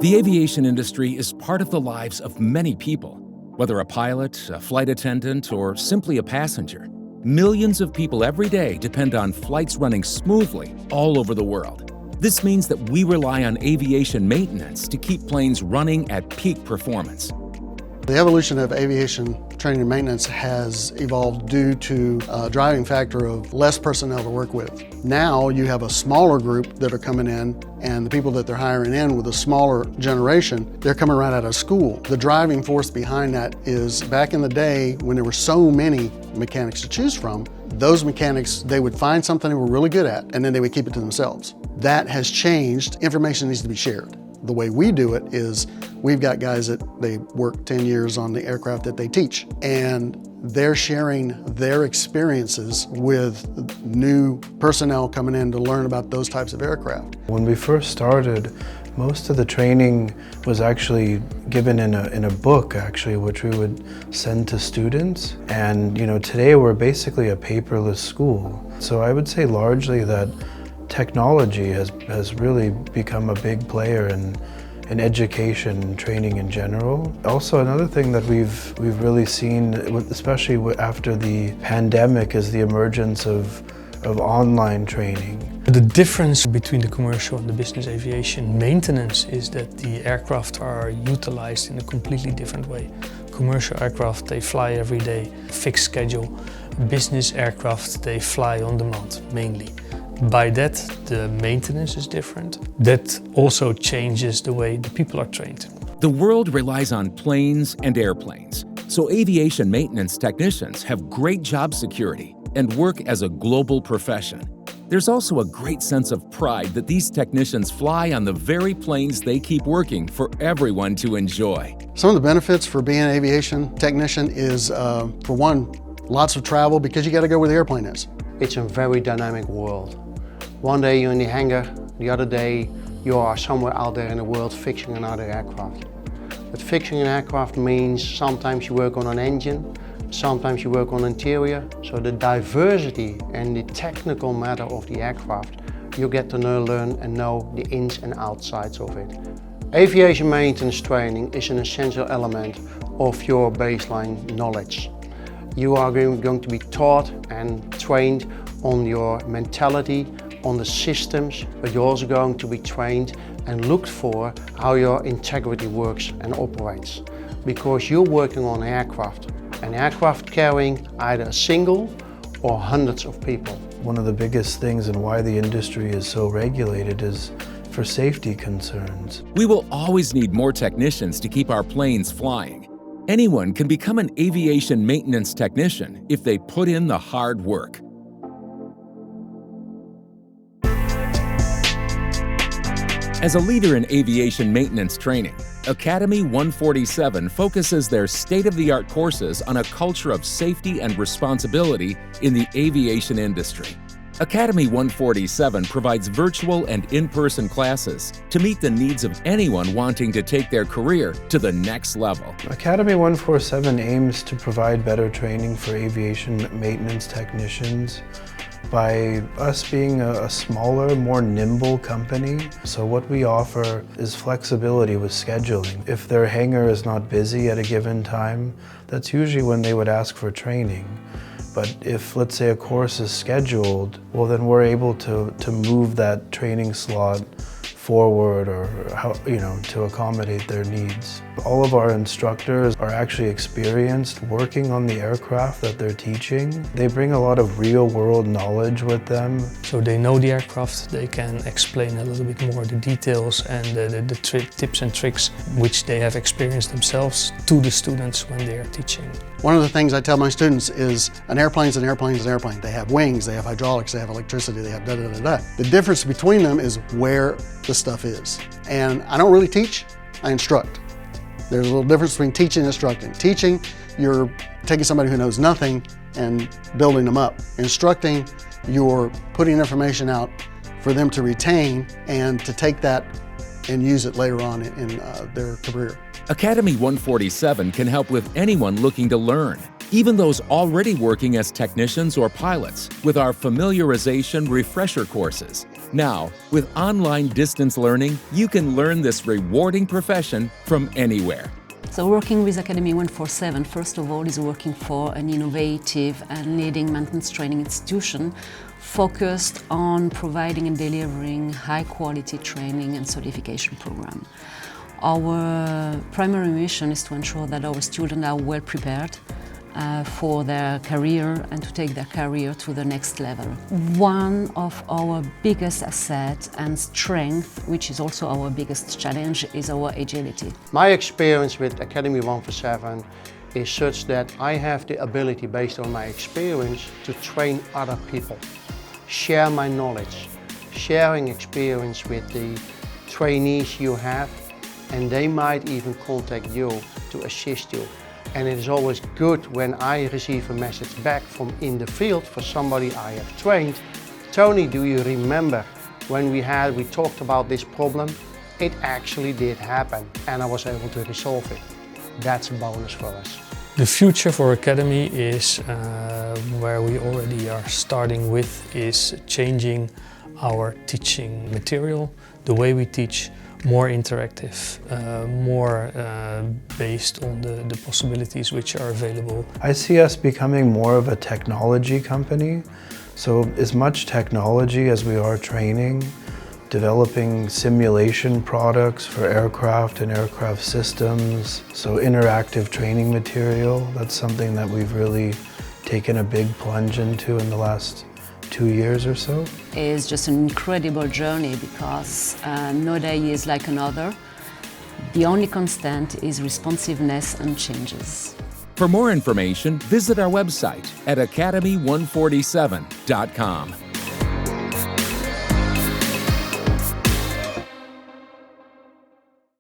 The aviation industry is part of the lives of many people. Whether a pilot, a flight attendant, or simply a passenger, millions of people every day depend on flights running smoothly all over the world. This means that we rely on aviation maintenance to keep planes running at peak performance. The evolution of aviation training and maintenance has evolved due to a driving factor of less personnel to work with. Now you have a smaller group that are coming in, and the people that they're hiring in with a smaller generation, they're coming right out of school. The driving force behind that is back in the day when there were so many mechanics to choose from, those mechanics, they would find something they were really good at, and then they would keep it to themselves. That has changed. Information needs to be shared. The way we do it is we've got guys that they work 10 years on the aircraft that they teach, and they're sharing their experiences with new personnel coming in to learn about those types of aircraft. When we first started, most of the training was actually given in a book, actually, which we would send to students. And today we're basically a paperless school. So I would say largely that technology has really become a big player in education and training in general. Also, another thing that we've really seen, especially after the pandemic, is the emergence of online training. The difference between the commercial and the business aviation maintenance is that the aircraft are utilized in a completely different way. Commercial aircraft, they fly every day, fixed schedule. Business aircraft, they fly on demand, mainly. By that, the maintenance is different. That also changes the way the people are trained. The world relies on planes and airplanes, so aviation maintenance technicians have great job security and work as a global profession. There's also a great sense of pride that these technicians fly on the very planes they keep working for everyone to enjoy. Some of the benefits for being an aviation technician is, for one, lots of travel because you got to go where the airplane is. It's a very dynamic world. One day you're in the hangar, the other day you are somewhere out there in the world fixing another aircraft. But fixing an aircraft means sometimes you work on an engine, sometimes you work on interior. So the diversity and the technical matter of the aircraft, you get to learn and know the ins and outsides of it. Aviation maintenance training is an essential element of your baseline knowledge. You are going to be taught and trained on your mentality, on the systems, but you're also going to be trained and looked for how your integrity works and operates. Because you're working on an aircraft carrying either a single or hundreds of people. One of the biggest things and why the industry is so regulated is for safety concerns. We will always need more technicians to keep our planes flying. Anyone can become an aviation maintenance technician if they put in the hard work. As a leader in aviation maintenance training, Academy 147 focuses their state-of-the-art courses on a culture of safety and responsibility in the aviation industry. Academy 147 provides virtual and in-person classes to meet the needs of anyone wanting to take their career to the next level. Academy 147 aims to provide better training for aviation maintenance technicians by us being a smaller, more nimble company. So what we offer is flexibility with scheduling. If their hangar is not busy at a given time, that's usually when they would ask for training. But if, let's say, a course is scheduled, well, then we're able to move that training slot forward or to accommodate their needs. All of our instructors are actually experienced working on the aircraft that they're teaching. They bring a lot of real-world knowledge with them. So they know the aircraft, they can explain a little bit more the details and the tips and tricks which they have experienced themselves to the students when they are teaching. One of the things I tell my students is an airplane is an airplane is an airplane. They have wings, they have hydraulics, they have electricity, they have da-da-da-da. The difference between them is where the stuff is. And I don't really teach, I instruct. There's a little difference between teaching and instructing. Teaching, you're taking somebody who knows nothing and building them up. Instructing, you're putting information out for them to retain and to take that and use it later on in their career. Academy 147 can help with anyone looking to learn, even those already working as technicians or pilots, with our familiarization refresher courses. Now, with online distance learning, you can learn this rewarding profession from anywhere. So working with Academy 147, first of all, is working for an innovative and leading maintenance training institution focused on providing and delivering high-quality training and certification program. Our primary mission is to ensure that our students are well prepared for their career and to take their career to the next level. One of our biggest assets and strength, which is also our biggest challenge, is our agility. My experience with Academy 147 is such that I have the ability, based on my experience, to train other people, share my knowledge, sharing experience with the trainees you have, and they might even contact you to assist you. And it is always good when I receive a message back from in the field for somebody I have trained. Tony, do you remember when we talked about this problem? It actually did happen and I was able to resolve it. That's a bonus for us. The future for Academy is where we already are starting with, is changing our teaching material, the way we teach, more interactive, more based on the possibilities which are available. I see us becoming more of a technology company. So as much technology as we are training, developing simulation products for aircraft and aircraft systems. So interactive training material, that's something that we've really taken a big plunge into in the last 2 years or so. It's just an incredible journey because no day is like another. The only constant is responsiveness and changes. For more information, visit our website at academy147.com.